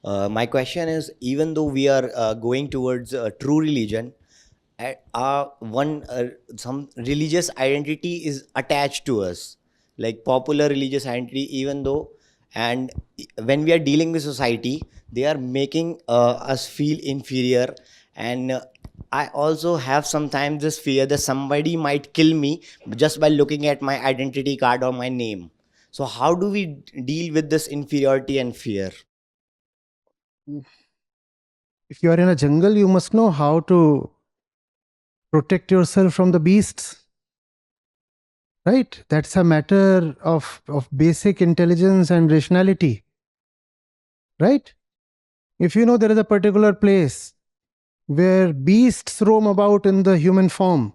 My question is, even though we are going towards true religion, one some religious identity is attached to us, like popular religious identity, even though, and when we are dealing with society, they are making us feel inferior. And I also have sometimes this fear that somebody might kill me just by looking at my identity card or my name. So how do we deal with this inferiority and fear? If you are in a jungle, you must know how to protect yourself from the beasts. Right? That's a matter of basic intelligence and rationality. Right? If you know there is a particular place where beasts roam about in the human form,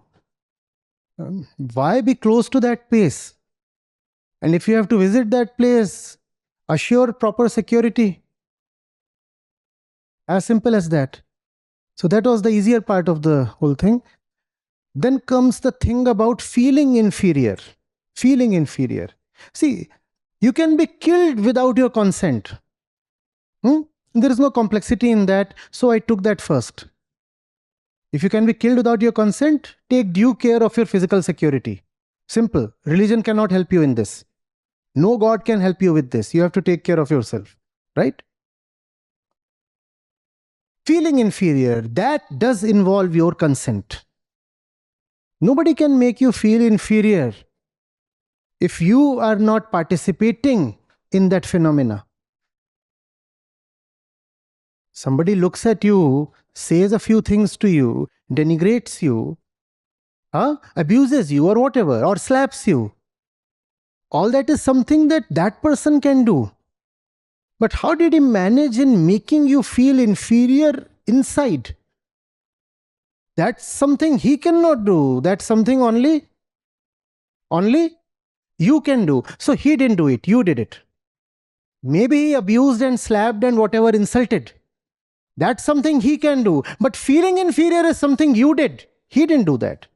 why be close to that place? And if you have to visit that place, assure proper security. As simple as that. So that was the easier part of the whole thing. Then comes the thing about feeling inferior. Feeling inferior. See, you can be killed without your consent. There is no complexity in that, so I took that first. If you can be killed without your consent, take due care of your physical security. Simple. Religion cannot help you in this. No God can help you with this. You have to take care of yourself. Right? Feeling inferior, that does involve your consent. Nobody can make you feel inferior if you are not participating in that phenomena. Somebody looks at you, says a few things to you, denigrates you, abuses you or whatever, or slaps you. All that is something that that person can do. But how did he manage in making you feel inferior inside? That's something he cannot do. That's something only you can do. So he didn't do it, you did it. Maybe he abused and slapped and whatever, insulted. That's something he can do. But feeling inferior is something you did. He didn't do that.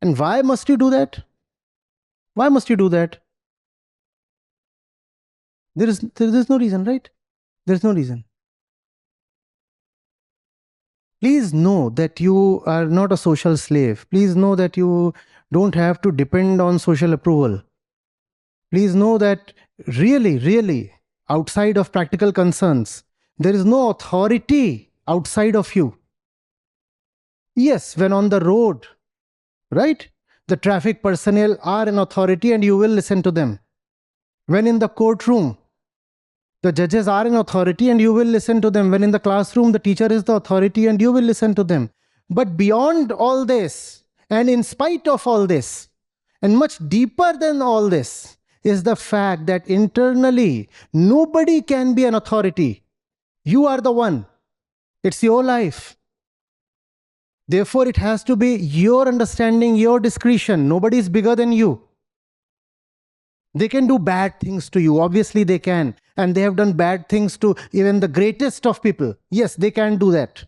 And why must you do that? Why must you do that? There is no reason, right? There's no reason. Please know that you are not a social slave. Please know that you don't have to depend on social approval. Please know that really, outside of practical concerns, there is no authority outside of you. Yes, when on the road, right? The traffic personnel are an authority and you will listen to them. When in the courtroom, the judges are an authority and you will listen to them. When in the classroom, the teacher is the authority and you will listen to them. But beyond all this, and in spite of all this, and much deeper than all this, is the fact that internally, nobody can be an authority. You are the one. It's your life. Therefore, it has to be your understanding, your discretion. Nobody is bigger than you. They can do bad things to you. Obviously, they can. And they have done bad things to even the greatest of people. Yes, they can do that.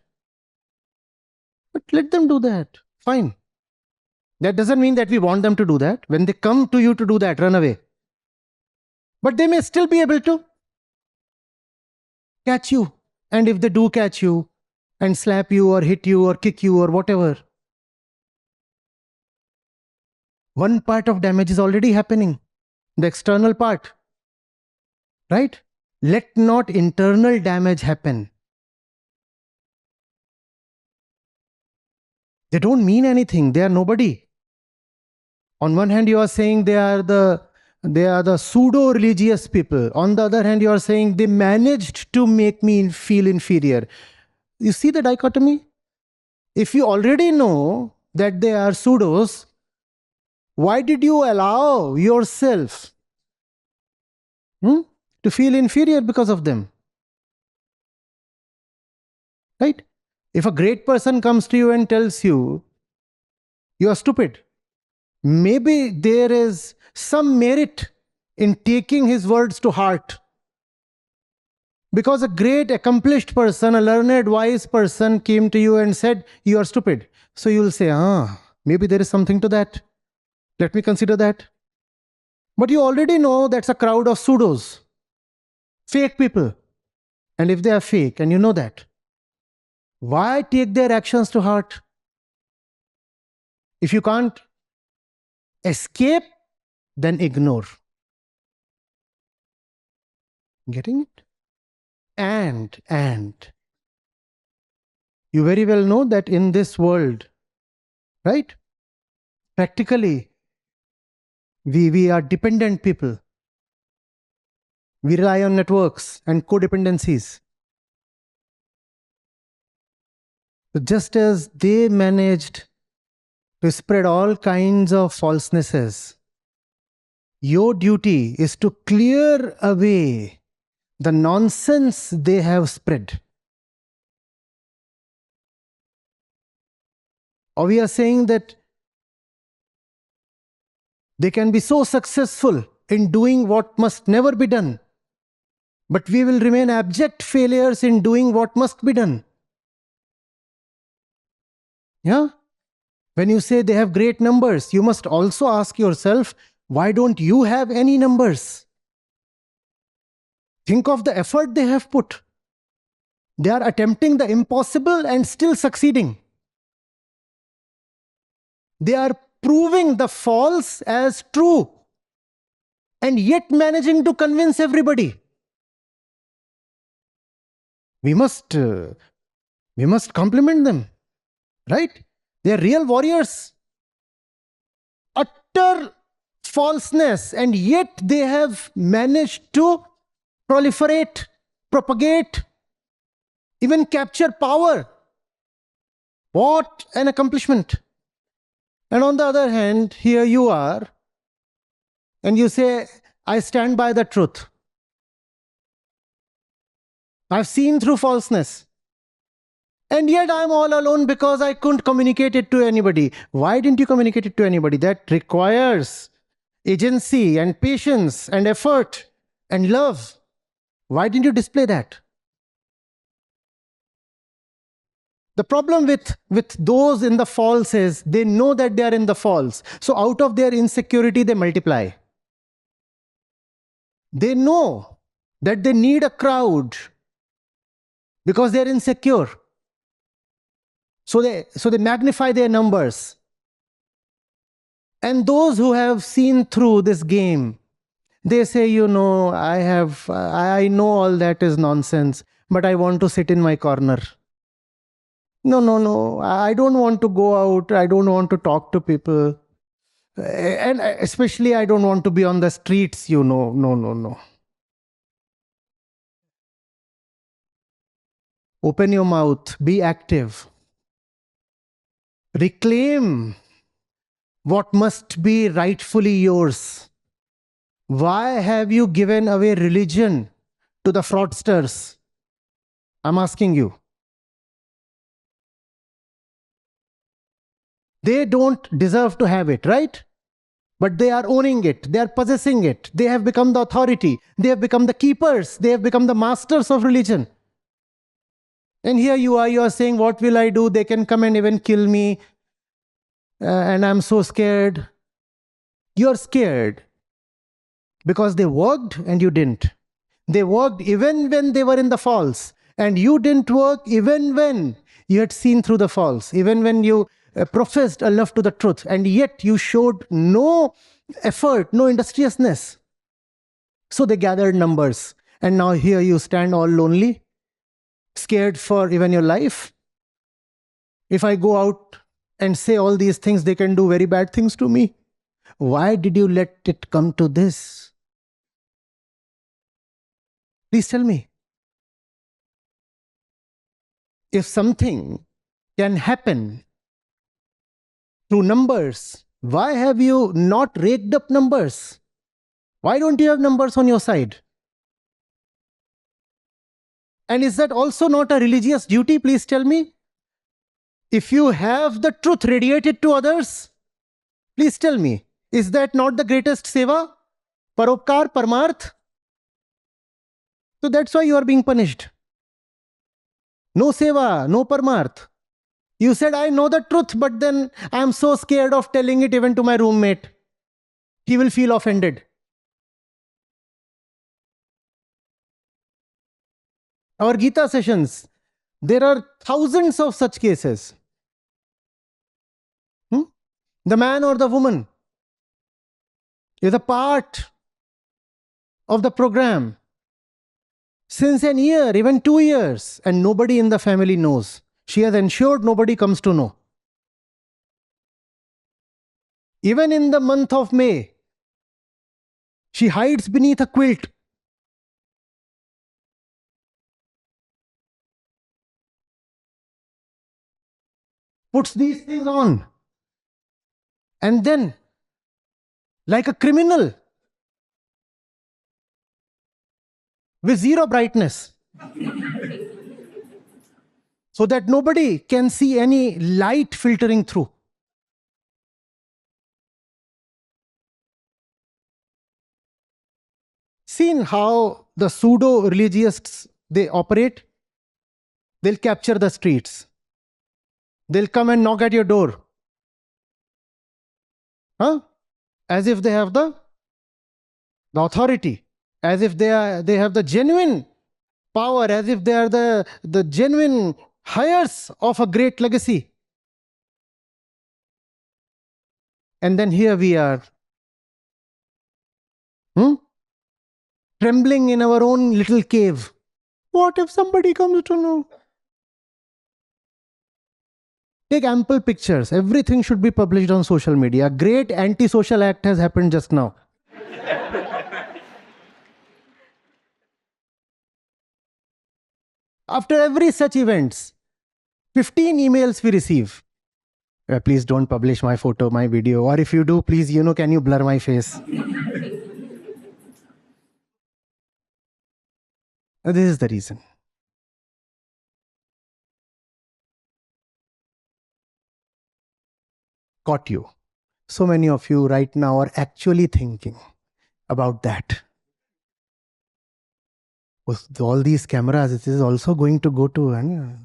But let them do that. Fine. That doesn't mean that we want them to do that. When they come to you to do that, run away. But they may still be able to catch you. And if they do catch you and slap you or hit you or kick you or whatever, one part of damage is already happening. The external part. Right? Let not internal damage happen. They don't mean anything. They are nobody. On one hand, you are saying they are the pseudo-religious people. On the other hand, you are saying they managed to make me feel inferior. You see the dichotomy? If you already know that they are pseudos, why did you allow yourself to feel inferior because of them? Right? If a great person comes to you and tells you, you are stupid, maybe there is some merit in taking his words to heart. Because a great accomplished person, a learned, wise person came to you and said, you are stupid. So you will say, maybe there is something to that. Let me consider that. But you already know that's a crowd of pseudos, fake people. And if they are fake, and you know that, why take their actions to heart? If you can't escape, then ignore. Getting it? And you very well know that in this world, right? Practically, we are dependent people. We rely on networks and codependencies. So just as they managed to spread all kinds of falsenesses, your duty is to clear away the nonsense they have spread. Or we are saying that they can be so successful in doing what must never be done, but we will remain abject failures in doing what must be done. Yeah? When you say they have great numbers, you must also ask yourself, why don't you have any numbers? Think of the effort they have put. They are attempting the impossible and still succeeding. They are proving the false as true and yet managing to convince everybody. We must compliment them, right? They are real warriors. Utter falseness, and yet they have managed to proliferate, propagate, even capture power. What an accomplishment. And on the other hand, here you are, and you say, I stand by the truth. I've seen through falseness. And yet I'm all alone because I couldn't communicate it to anybody. Why didn't you communicate it to anybody? That requires agency and patience and effort and love. Why didn't you display that? The problem with those in the false is they know that they are in the false. So out of their insecurity, they multiply. They know that they need a crowd because they're insecure. So they magnify their numbers. And those who have seen through this game, they say, I know all that is nonsense, but I want to sit in my corner. No, I don't want to go out. I don't want to talk to people. And especially, I don't want to be on the streets, No. Open your mouth, be active. Reclaim what must be rightfully yours. Why have you given away religion to the fraudsters? I'm asking you. They don't deserve to have it, right? But they are owning it. They are possessing it. They have become the authority. They have become the keepers. They have become the masters of religion. And here you are saying, what will I do? They can come and even kill me. And I'm so scared. You're scared because they worked and you didn't. They worked even when they were in the false. And you didn't work even when you had seen through the false, even when you professed a love to the truth. And yet you showed no effort, no industriousness. So they gathered numbers. And now here you stand all lonely, scared for even your life. If I go out and say all these things, they can do very bad things to me. Why did you let it come to this? Please tell me. If something can happen through numbers, why have you not raked up numbers? Why don't you have numbers on your side? And is that also not a religious duty? Please tell me. If you have the truth radiated to others, please tell me, is that not the greatest seva? Paropkar, Parmarth? So that's why you are being punished. No seva, no Parmarth. You said, I know the truth, but then I am so scared of telling it even to my roommate. He will feel offended. Our Gita sessions, there are thousands of such cases. Hmm? The man or the woman is a part of the program since an year, even 2 years, and nobody in the family knows. She has ensured nobody comes to know. Even in the month of May, she hides beneath a quilt. Puts these things on. And then, like a criminal, with zero brightness, so that nobody can see any light filtering through. Seen how the pseudo-religious they operate? They'll capture the streets. They'll come and knock at your door. Huh? As if they have the authority, as if they have the genuine power, as if they are the genuine heirs of a great legacy. And then here we are, hmm? Trembling in our own little cave. What if somebody comes to know? Take ample pictures. Everything should be published on social media. A great anti-social act has happened just now. After every such events, 15 emails we receive. Please don't publish my photo, my video. Or if you do, please, can you blur my face? This is the reason. Caught you. So many of you right now are actually thinking about that. With all these cameras, it is also going to go to,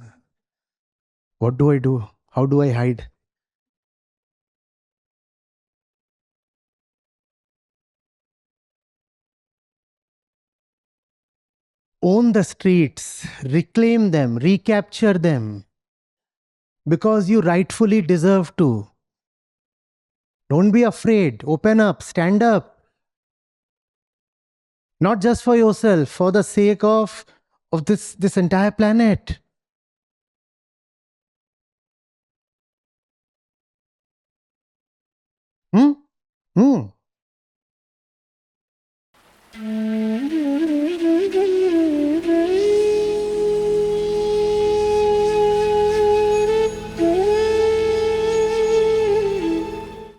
what do I do? How do I hide? Own the streets, reclaim them, recapture them, because you rightfully deserve to. Don't be afraid. Open up, stand up. Not just for yourself, for the sake of this entire planet. Hmm? Hmm.